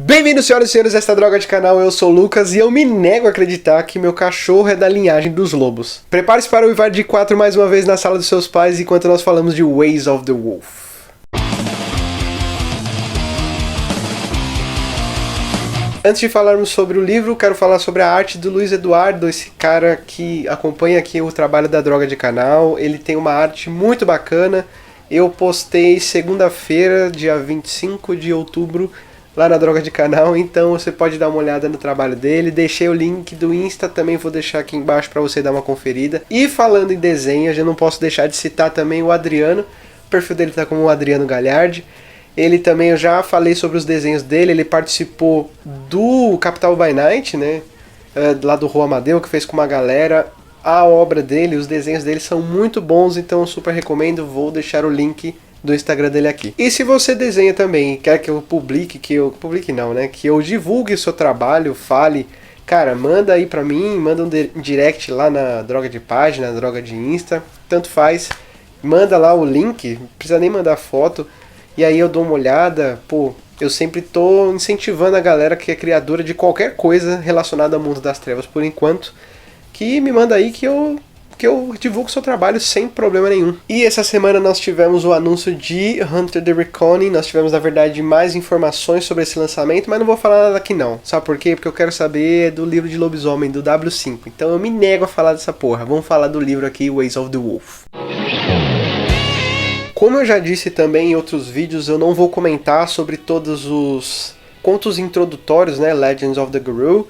Bem-vindos, senhoras e senhores, a esta droga de canal. Eu sou o Lucas e eu me nego a acreditar que meu cachorro é da linhagem dos lobos. Prepare-se para o Invadir 4 mais uma vez na sala dos seus pais enquanto nós falamos de Ways of the Wolf. Antes de falarmos sobre o livro, quero falar sobre a arte do Luiz Eduardo, esse cara que acompanha aqui o trabalho da droga de canal. Ele tem uma arte muito bacana. Eu postei segunda-feira, dia 25 de outubro, lá na droga de canal, então você pode dar uma olhada no trabalho dele. Deixei o link do Insta, também vou deixar aqui embaixo para você dar uma conferida. E falando em desenho, eu não posso deixar de citar também o Adriano. O perfil dele tá como o Adriano Galhardi. Ele também, eu já falei sobre os desenhos dele, ele participou do Capital by Night, né, lá do Rua Amadeu, que fez com uma galera. A obra dele, os desenhos dele são muito bons, então eu super recomendo. Vou deixar o link do Instagram dele aqui. E se você desenha também e quer que eu publique, que eu divulgue o seu trabalho, fale, cara, manda aí pra mim, manda um direct lá na droga de página, na droga de Insta, tanto faz, manda lá o link, não precisa nem mandar foto, e aí eu dou uma olhada. Pô, eu sempre tô incentivando a galera que é criadora de qualquer coisa relacionada ao mundo das trevas por enquanto, que me manda aí que eu divulgo o seu trabalho sem problema nenhum. E essa semana nós tivemos o anúncio de Hunter the Reckoning. Nós tivemos, na verdade, mais informações sobre esse lançamento, mas não vou falar nada aqui não. Sabe por quê? Porque eu quero saber do livro de lobisomem, do W5. Então eu me nego a falar dessa porra. Vamos falar do livro aqui, Ways of the Wolf. Como eu já disse também em outros vídeos, eu não vou comentar sobre todos os contos introdutórios, né, Legends of the Guru,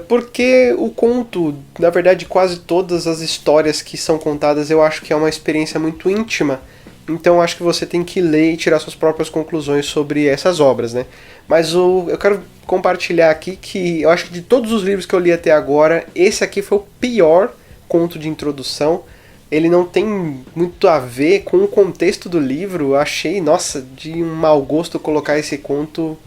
porque o conto, na verdade quase todas as histórias que são contadas, eu acho que é uma experiência muito íntima, então acho que você tem que ler e tirar suas próprias conclusões sobre essas obras, né? Mas eu quero compartilhar aqui que eu acho que de todos os livros que eu li até agora, esse aqui foi o pior conto de introdução. Ele não tem muito a ver com o contexto do livro. Eu achei, nossa, de um mau gosto colocar esse conto.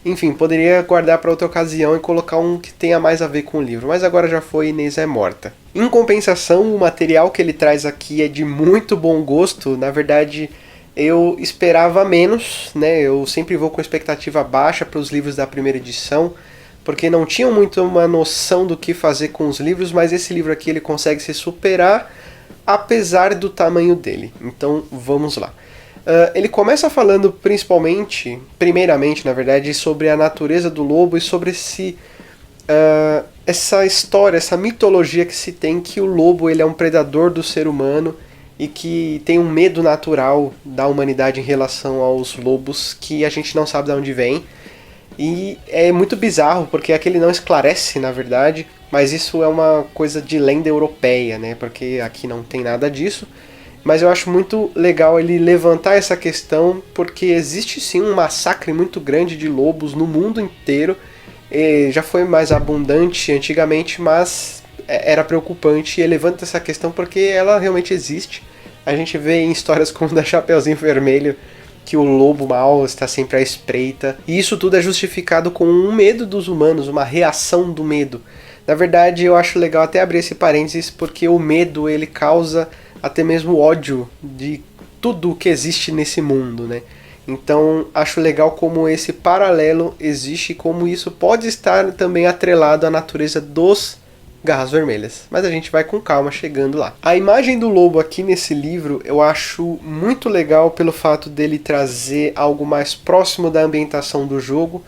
Enfim, poderia guardar para outra ocasião e colocar um que tenha mais a ver com o livro, mas agora já foi, Inês é morta. Em compensação, o material que ele traz aqui é de muito bom gosto. Na verdade, eu esperava menos, né? Eu sempre vou com expectativa baixa para os livros da primeira edição, porque não tinham muito uma noção do que fazer com os livros, mas esse livro aqui ele consegue se superar, apesar do tamanho dele. Então, vamos lá. Ele começa falando primeiramente, na verdade, sobre a natureza do lobo e sobre essa história, essa mitologia que se tem que o lobo ele é um predador do ser humano e que tem um medo natural da humanidade em relação aos lobos que a gente não sabe de onde vem. E é muito bizarro porque aqui ele não esclarece, na verdade, mas isso é uma coisa de lenda europeia, né? Porque aqui não tem nada disso. Mas eu acho muito legal ele levantar essa questão, porque existe sim um massacre muito grande de lobos no mundo inteiro. Já foi mais abundante antigamente, mas era preocupante. E ele levanta essa questão porque ela realmente existe. A gente vê em histórias como da Chapeuzinho Vermelho que o lobo mau está sempre à espreita. E isso tudo é justificado com um medo dos humanos, uma reação do medo. Na verdade, eu acho legal até abrir esse parênteses, porque o medo ele causa até mesmo ódio de tudo que existe nesse mundo, né? Então, acho legal como esse paralelo existe e como isso pode estar também atrelado à natureza dos Garras Vermelhas. Mas a gente vai com calma chegando lá. A imagem do lobo aqui nesse livro eu acho muito legal pelo fato dele trazer algo mais próximo da ambientação do jogo.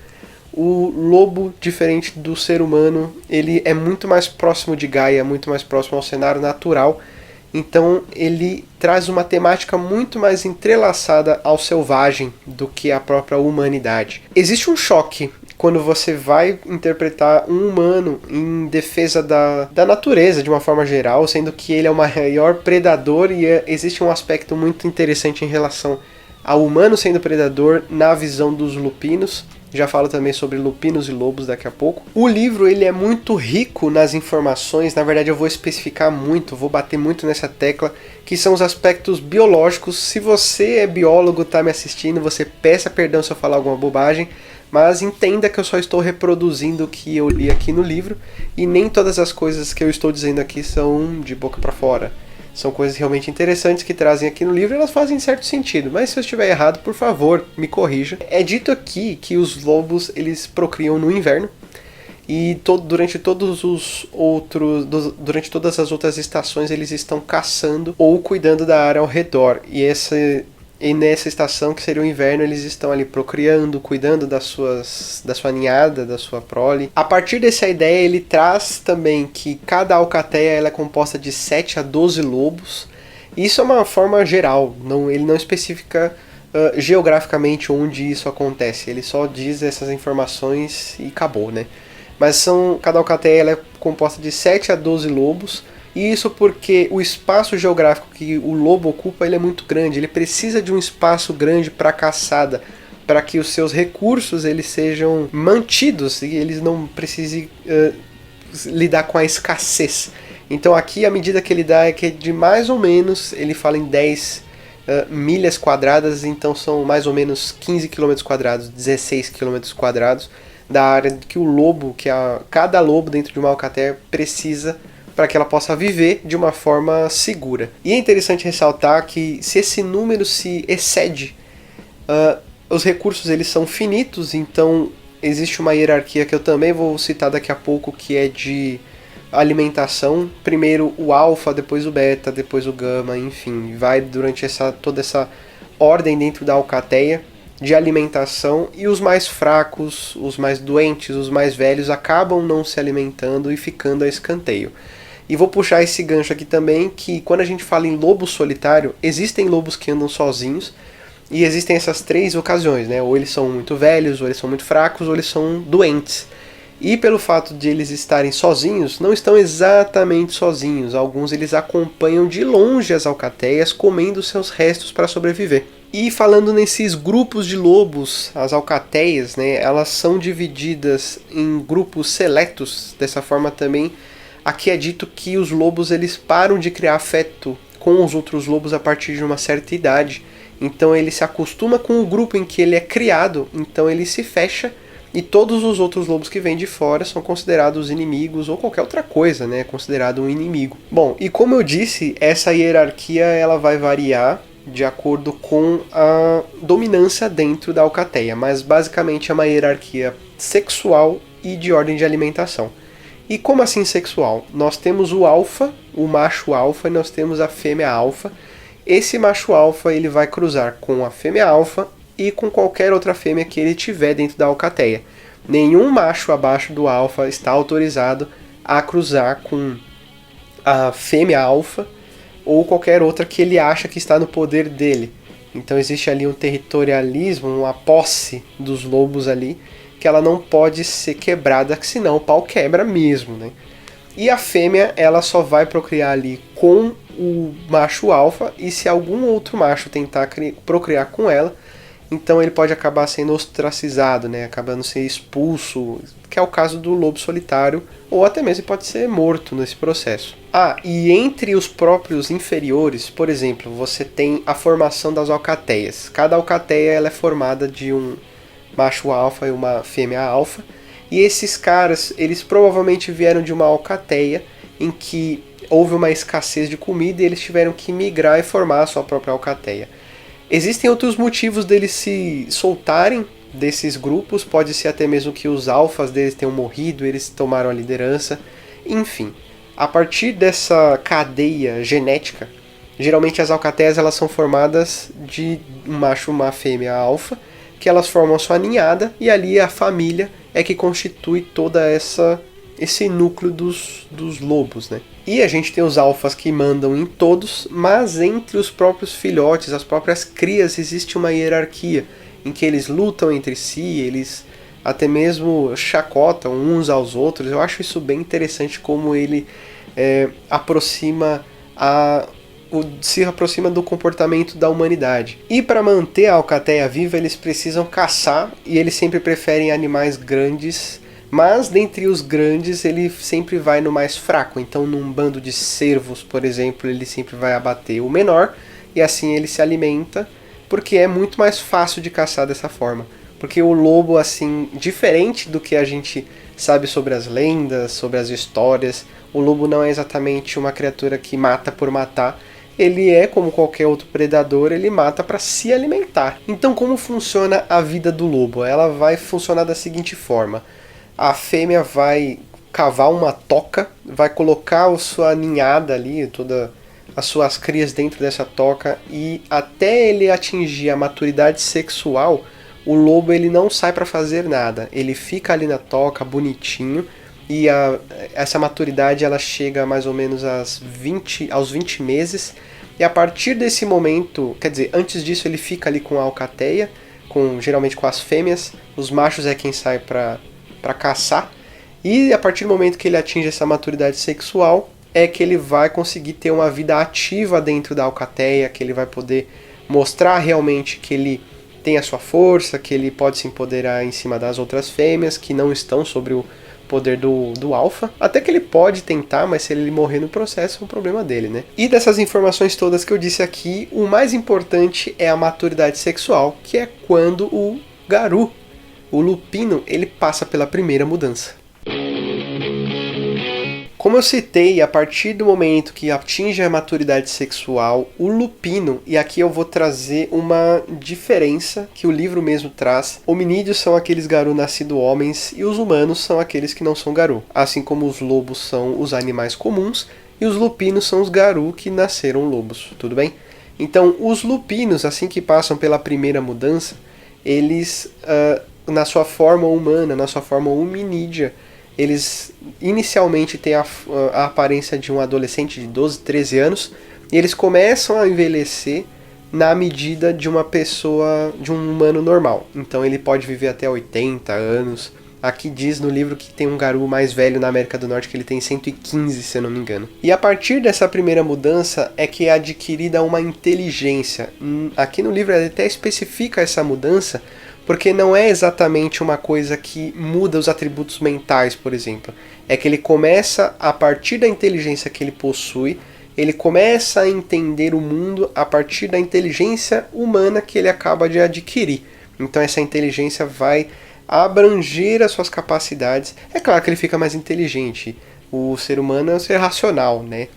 O lobo, diferente do ser humano, ele é muito mais próximo de Gaia, muito mais próximo ao cenário natural. Então ele traz uma temática muito mais entrelaçada ao selvagem do que a própria humanidade. Existe um choque quando você vai interpretar um humano em defesa da natureza de uma forma geral, sendo que ele é o maior predador e existe um aspecto muito interessante em relação ao humano sendo predador na visão dos lupinos. Já falo também sobre lupinos e lobos daqui a pouco. O livro ele é muito rico nas informações, na verdade eu vou especificar muito, vou bater muito nessa tecla, que são os aspectos biológicos. Se você é biólogo, está me assistindo, você peça perdão se eu falar alguma bobagem, mas entenda que eu só estou reproduzindo o que eu li aqui no livro, e nem todas as coisas que eu estou dizendo aqui são de boca para fora. São coisas realmente interessantes que trazem aqui no livro e elas fazem certo sentido. Mas se eu estiver errado, por favor, me corrija. É dito aqui que os lobos eles procriam no inverno e durante todas as outras estações eles estão caçando ou cuidando da área ao redor. E nessa estação, que seria o inverno, eles estão ali procriando, cuidando da sua ninhada, da sua prole. A partir dessa ideia, ele traz também que cada alcateia ela é composta de 7 a 12 lobos. Isso é uma forma geral, ele não especifica geograficamente onde isso acontece. Ele só diz essas informações e acabou, né? Mas cada alcateia ela é composta de 7 a 12 lobos. E isso porque o espaço geográfico que o lobo ocupa ele é muito grande. Ele precisa de um espaço grande para caçada, para que os seus recursos eles sejam mantidos e eles não precisem lidar com a escassez. Então aqui a medida que ele dá é que de mais ou menos, ele fala em 10 milhas quadradas, então são mais ou menos 15 km quadrados, 16 km quadrados da área que o lobo, cada lobo dentro de uma alcateia precisa para que ela possa viver de uma forma segura. E é interessante ressaltar que se esse número se excede, os recursos eles são finitos, então existe uma hierarquia que eu também vou citar daqui a pouco, que é de alimentação. Primeiro o alfa, depois o beta, depois o gama, enfim, vai durante toda essa ordem dentro da alcateia de alimentação, e os mais fracos, os mais doentes, os mais velhos acabam não se alimentando e ficando a escanteio. E vou puxar esse gancho aqui também, que quando a gente fala em lobo solitário, existem lobos que andam sozinhos, e existem essas 3 ocasiões, né? Ou eles são muito velhos, ou eles são muito fracos, ou eles são doentes. E pelo fato de eles estarem sozinhos, não estão exatamente sozinhos. Alguns eles acompanham de longe as alcateias, comendo seus restos para sobreviver. E falando nesses grupos de lobos, as alcateias, né, elas são divididas em grupos seletos. Dessa forma também, aqui é dito que os lobos eles param de criar afeto com os outros lobos a partir de uma certa idade. Então ele se acostuma com o grupo em que ele é criado, então ele se fecha, e todos os outros lobos que vêm de fora são considerados inimigos ou qualquer outra coisa, né, considerado um inimigo. Bom, e como eu disse, essa hierarquia ela vai variar de acordo com a dominância dentro da alcateia, mas basicamente é uma hierarquia sexual e de ordem de alimentação. E como assim sexual? Nós temos o alfa, o macho alfa, e nós temos a fêmea alfa. Esse macho alfa ele vai cruzar com a fêmea alfa e com qualquer outra fêmea que ele tiver dentro da alcateia. Nenhum macho abaixo do alfa está autorizado a cruzar com a fêmea alfa ou qualquer outra que ele acha que está no poder dele. Então existe ali um territorialismo, uma posse dos lobos ali, que ela não pode ser quebrada, senão o pau quebra mesmo, né? E a fêmea, ela só vai procriar ali com o macho alfa, e se algum outro macho tentar procriar com ela, então ele pode acabar sendo ostracizado, né? Acabando sendo expulso, que é o caso do lobo solitário, ou até mesmo pode ser morto nesse processo. E entre os próprios inferiores, por exemplo, você tem a formação das alcateias. Cada alcateia ela é formada de um macho alfa e uma fêmea alfa, e esses caras, eles provavelmente vieram de uma alcateia em que houve uma escassez de comida e eles tiveram que migrar e formar a sua própria alcateia. Existem outros motivos deles se soltarem desses grupos, pode ser até mesmo que os alfas deles tenham morrido, eles tomaram a liderança, enfim. A partir dessa cadeia genética, geralmente as alcateias elas são formadas de um macho e uma fêmea alfa, que elas formam a sua ninhada, e ali a família é que constitui toda esse núcleo dos lobos, né? E a gente tem os alfas que mandam em todos, mas entre os próprios filhotes, as próprias crias, existe uma hierarquia, em que eles lutam entre si, eles até mesmo chacotam uns aos outros. Eu acho isso bem interessante, como ele se aproxima do comportamento da humanidade. E para manter a alcateia viva, eles precisam caçar, e eles sempre preferem animais grandes, mas dentre os grandes ele sempre vai no mais fraco. Então num bando de cervos, por exemplo, ele sempre vai abater o menor, e assim ele se alimenta, porque é muito mais fácil de caçar dessa forma. Porque o lobo, assim, diferente do que a gente sabe sobre as lendas, sobre as histórias, o lobo não é exatamente uma criatura que mata por matar, ele é como qualquer outro predador, ele mata para se alimentar. Então como funciona a vida do lobo? Ela vai funcionar da seguinte forma: a fêmea vai cavar uma toca, vai colocar a sua ninhada ali, todas as suas crias dentro dessa toca, e até ele atingir a maturidade sexual, o lobo ele não sai para fazer nada. Ele fica ali na toca, bonitinho, e essa maturidade ela chega mais ou menos aos 20 meses, e a partir desse momento, quer dizer, antes disso ele fica ali com a alcateia, geralmente com as fêmeas, os machos é quem sai para caçar, e a partir do momento que ele atinge essa maturidade sexual, é que ele vai conseguir ter uma vida ativa dentro da alcateia, que ele vai poder mostrar realmente que ele tem a sua força, que ele pode se empoderar em cima das outras fêmeas, que não estão sobre o poder do alfa. Até que ele pode tentar, mas se ele morrer no processo, é um problema dele, né? E dessas informações todas que eu disse aqui, o mais importante é a maturidade sexual, que é quando o garu, o lupino, ele passa pela primeira mudança. Como eu citei, a partir do momento que atinge a maturidade sexual, o lupino, e aqui eu vou trazer uma diferença que o livro mesmo traz: hominídeos são aqueles garu nascidos homens e os humanos são aqueles que não são garu. Assim como os lobos são os animais comuns e os lupinos são os garu que nasceram lobos, tudo bem? Então, os lupinos, assim que passam pela primeira mudança, eles, na sua forma humana, na sua forma hominídea, eles inicialmente têm a aparência de um adolescente de 12, 13 anos, e eles começam a envelhecer na medida de uma pessoa, de um humano normal. Então ele pode viver até 80 anos. Aqui diz no livro que tem um garu mais velho na América do Norte que ele tem 115, se eu não me engano. E a partir dessa primeira mudança é que é adquirida uma inteligência. Aqui no livro ele até especifica essa mudança, porque não é exatamente uma coisa que muda os atributos mentais, por exemplo. É que ele começa, a partir da inteligência que ele possui, ele começa a entender o mundo a partir da inteligência humana que ele acaba de adquirir. Então essa inteligência vai abranger as suas capacidades. É claro que ele fica mais inteligente. O ser humano é um ser racional, né?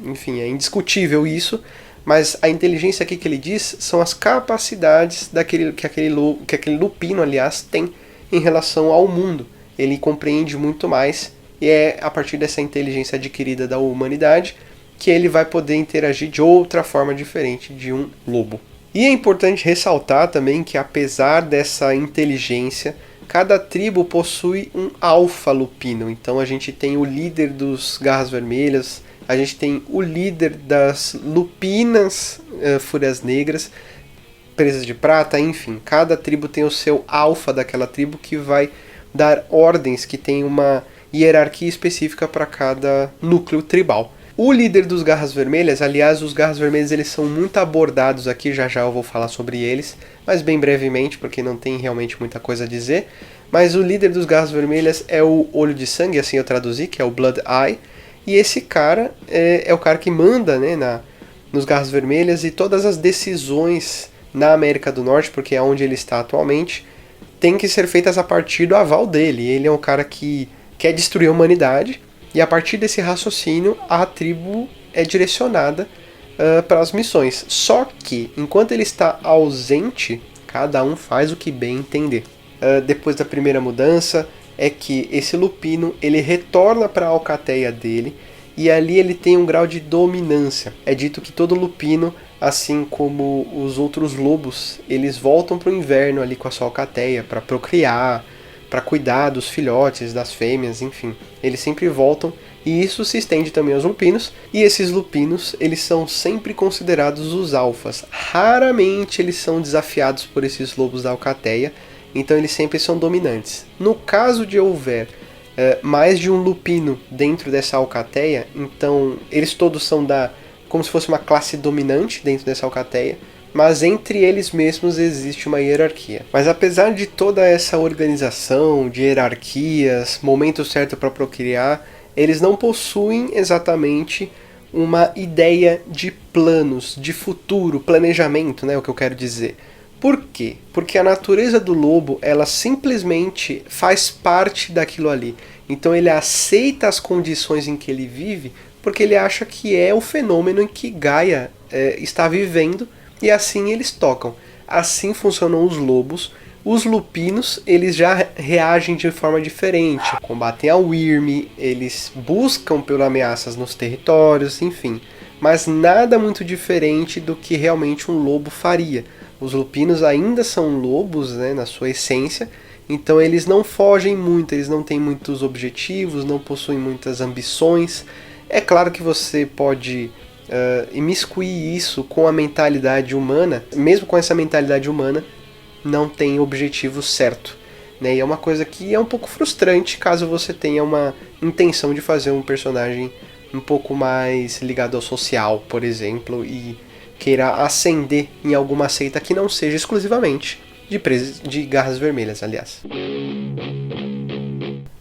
Enfim, é indiscutível isso. Mas a inteligência aqui que ele diz são as capacidades que aquele lupino, aliás, tem em relação ao mundo. Ele compreende muito mais, e é a partir dessa inteligência adquirida da humanidade que ele vai poder interagir de outra forma diferente de um lobo. E é importante ressaltar também que, apesar dessa inteligência, cada tribo possui um alfa lupino. Então a gente tem o líder dos garras vermelhas, a gente tem o líder das lupinas, fúrias negras, presas de prata, enfim. Cada tribo tem o seu alfa daquela tribo que vai dar ordens, que tem uma hierarquia específica para cada núcleo tribal. O líder dos garras vermelhas, aliás, os garras vermelhas eles são muito abordados aqui, já já eu vou falar sobre eles, mas bem brevemente, porque não tem realmente muita coisa a dizer. Mas o líder dos garras vermelhas é o olho de sangue, assim eu traduzi, que é o Blood Eye. E esse cara é o cara que manda, né, nos Garras Vermelhas, e todas as decisões na América do Norte, porque é onde ele está atualmente, tem que ser feitas a partir do aval dele. Ele é um cara que quer destruir a humanidade, e a partir desse raciocínio a tribo é direcionada para as missões. Só que, enquanto ele está ausente, cada um faz o que bem entender. Depois da primeira mudança, é que esse lupino ele retorna para a alcateia dele, e ali ele tem um grau de dominância. É dito que todo lupino, assim como os outros lobos, eles voltam para o inverno ali com a sua alcateia para procriar, para cuidar dos filhotes, das fêmeas, enfim. Eles sempre voltam, e isso se estende também aos lupinos, e esses lupinos eles são sempre considerados os alfas. Raramente eles são desafiados por esses lobos da alcateia, então eles sempre são dominantes. No caso de houver mais de um lupino dentro dessa alcateia, então eles todos são como se fosse uma classe dominante dentro dessa alcateia, mas entre eles mesmos existe uma hierarquia. Mas apesar de toda essa organização de hierarquias, momento certo para procriar, eles não possuem exatamente uma ideia de planos, de futuro, planejamento, né, é o que eu quero dizer. Por quê? Porque a natureza do lobo, ela simplesmente faz parte daquilo ali. Então ele aceita as condições em que ele vive porque ele acha que é o fenômeno em que Gaia está vivendo, e assim eles tocam. Assim funcionam os lobos. Os lupinos, eles já reagem de forma diferente, combatem a Wyrm, eles buscam por ameaças nos territórios, enfim. Mas nada muito diferente do que realmente um lobo faria. Os lupinos ainda são lobos, né, na sua essência, então eles não fogem muito, eles não têm muitos objetivos, não possuem muitas ambições. É claro que você pode imiscuir isso com a mentalidade humana, mesmo com essa mentalidade humana, não tem objetivo certo, né? E é uma coisa que é um pouco frustrante caso você tenha uma intenção de fazer um personagem um pouco mais ligado ao social, por exemplo, e queira ascender em alguma seita que não seja exclusivamente de garras vermelhas, aliás.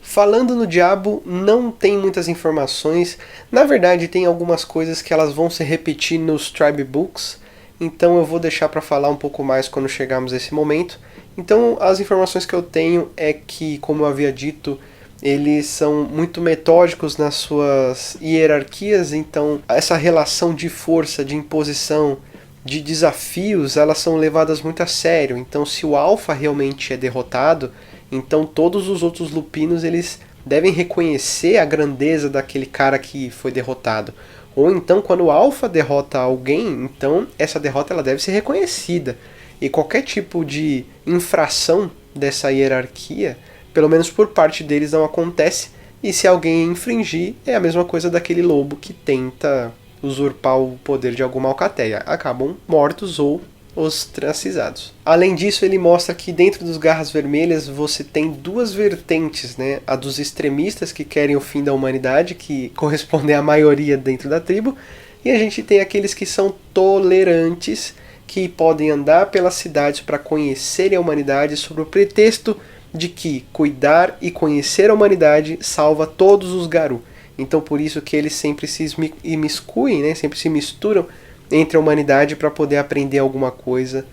Falando no diabo, não tem muitas informações. Na verdade, tem algumas coisas que elas vão se repetir nos Tribe Books, então eu vou deixar para falar um pouco mais quando chegarmos a esse momento. Então as informações que eu tenho é que, como eu havia dito, eles são muito metódicos nas suas hierarquias, então essa relação de força, de imposição, de desafios, elas são levadas muito a sério. Então se o alfa realmente é derrotado, então todos os outros lupinos eles devem reconhecer a grandeza daquele cara que foi derrotado. Ou então, quando o alfa derrota alguém, então essa derrota ela deve ser reconhecida. E qualquer tipo de infração dessa hierarquia, pelo menos por parte deles, não acontece. E se alguém infringir, é a mesma coisa daquele lobo que tenta usurpar o poder de alguma alcateia. Acabam mortos ou ostracizados. Além disso, ele mostra que dentro dos Garras Vermelhas você tem duas vertentes, né? A dos extremistas que querem o fim da humanidade, que correspondem à maioria dentro da tribo, e a gente tem aqueles que são tolerantes, que podem andar pelas cidades para conhecerem a humanidade sob o pretexto de que cuidar e conhecer a humanidade salva todos os Garou. Então por isso que eles sempre se imiscuem, né? Sempre se misturam entre a humanidade para poder aprender alguma coisa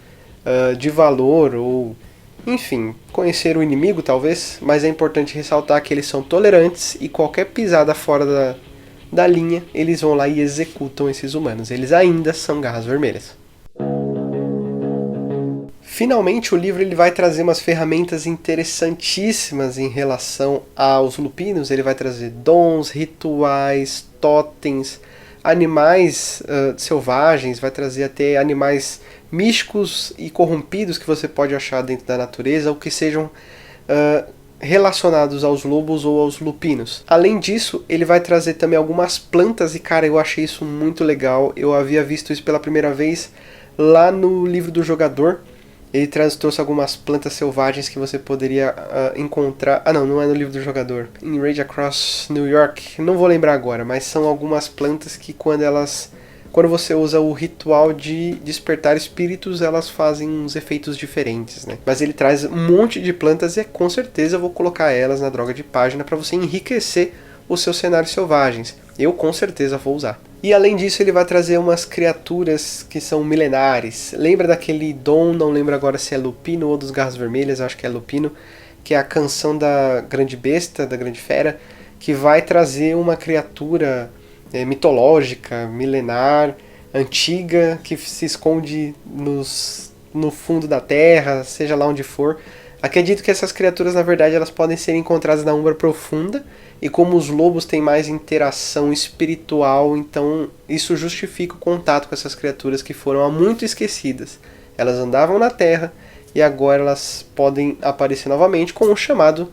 de valor ou, enfim, conhecer o inimigo talvez, mas é importante ressaltar que eles são tolerantes e qualquer pisada fora da linha, eles vão lá e executam esses humanos. Eles ainda são Garras Vermelhas. Finalmente o livro ele vai trazer umas ferramentas interessantíssimas em relação aos lupinos. Ele vai trazer dons, rituais, totens, animais selvagens, vai trazer até animais místicos e corrompidos que você pode achar dentro da natureza, ou que sejam relacionados aos lobos ou aos lupinos. Além disso, ele vai trazer também algumas plantas, e cara, eu achei isso muito legal. Eu havia visto isso pela primeira vez lá no livro do jogador. Ele trouxe algumas plantas selvagens que você poderia encontrar... Ah não, não é no livro do jogador. Em Rage Across New York, não vou lembrar agora, mas são algumas plantas que quando você usa o ritual de despertar espíritos, elas fazem uns efeitos diferentes, né? Mas ele traz um monte de plantas e com certeza eu vou colocar elas na droga de página para você enriquecer os seus cenários selvagens. Eu com certeza vou usar. E além disso ele vai trazer umas criaturas que são milenares. Lembra daquele Dom, não lembro agora se é Lupino ou dos Garras Vermelhas, acho que é Lupino, que é a canção da Grande Besta, da Grande Fera, que vai trazer uma criatura mitológica, milenar, antiga, que se esconde no fundo da terra, seja lá onde for. Acredito que essas criaturas, na verdade, elas podem ser encontradas na Umbra Profunda, e como os lobos têm mais interação espiritual, então isso justifica o contato com essas criaturas que foram há muito esquecidas. Elas andavam na Terra, e agora elas podem aparecer novamente com o chamado,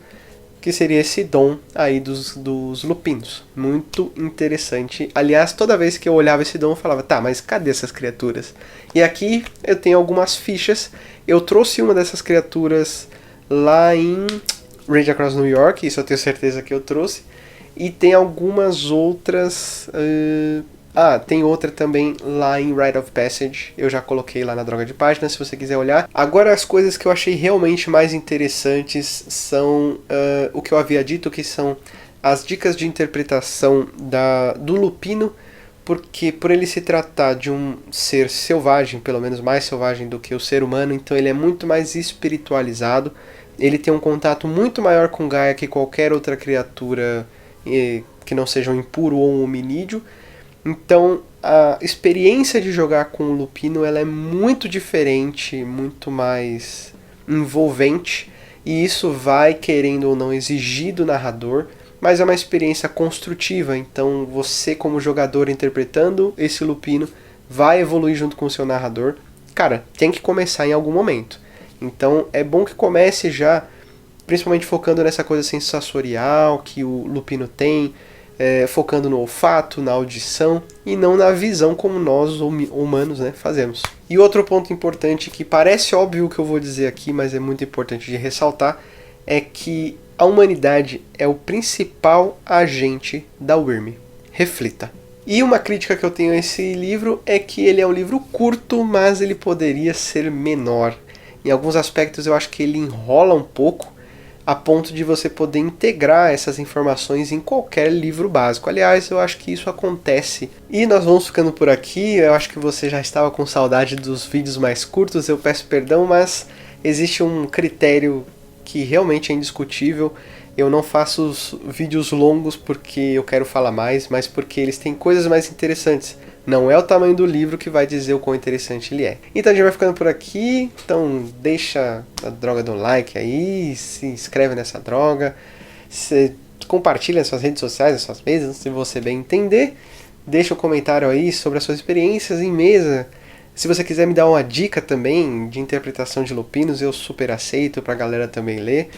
que seria esse dom aí dos lupinos. Muito interessante. Aliás, toda vez que eu olhava esse dom, eu falava, tá, mas cadê essas criaturas? E aqui eu tenho algumas fichas. Eu trouxe uma dessas criaturas lá em Rage Across New York, isso eu tenho certeza que eu trouxe. E tem algumas outras... tem outra também lá em Rite of Passage. Eu já coloquei lá na droga de página, se você quiser olhar. Agora, as coisas que eu achei realmente mais interessantes são o que eu havia dito, que são as dicas de interpretação do lupino, porque por ele se tratar de um ser selvagem, pelo menos mais selvagem do que o ser humano, então ele é muito mais espiritualizado. Ele tem um contato muito maior com Gaia que qualquer outra criatura que não seja um impuro ou um hominídeo. Então a experiência de jogar com o Lupino ela é muito diferente, muito mais envolvente, e isso vai, querendo ou não, exigir do narrador, mas é uma experiência construtiva, então você como jogador interpretando esse Lupino vai evoluir junto com o seu narrador. Cara, tem que começar em algum momento. Então é bom que comece já, principalmente focando nessa coisa sensorial que o Lupino tem, focando no olfato, na audição e não na visão como nós humanos, né, fazemos. E outro ponto importante que parece óbvio o que eu vou dizer aqui, mas é muito importante de ressaltar, é que a humanidade é o principal agente da Wyrm. Reflita. E uma crítica que eu tenho a esse livro é que ele é um livro curto, mas ele poderia ser menor. Em alguns aspectos eu acho que ele enrola um pouco, a ponto de você poder integrar essas informações em qualquer livro básico. Aliás, eu acho que isso acontece. E nós vamos ficando por aqui. Eu acho que você já estava com saudade dos vídeos mais curtos, eu peço perdão, mas existe um critério que realmente é indiscutível. Eu não faço os vídeos longos porque eu quero falar mais, mas porque eles têm coisas mais interessantes. Não é o tamanho do livro que vai dizer o quão interessante ele é. Então a gente vai ficando por aqui. Então deixa a droga do like aí, se inscreve nessa droga, compartilha nas suas redes sociais, nas suas mesas, se você bem entender. Deixa um comentário aí sobre as suas experiências em mesa. Se você quiser me dar uma dica também de interpretação de Lupinos, eu super aceito pra galera também ler.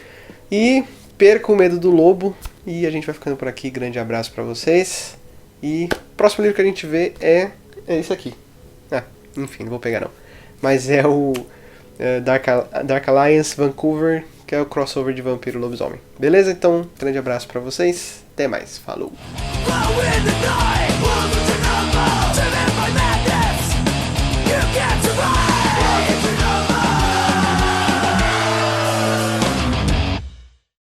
E perca o medo do lobo. E a gente vai ficando por aqui. Grande abraço pra vocês. E o próximo livro que a gente vê é esse aqui. Enfim, não vou pegar não. Mas é o Dark Alliance Vancouver, que é o crossover de Vampiro e Lobisomem. Beleza? Então, grande abraço pra vocês. Até mais. Falou! Can't survive.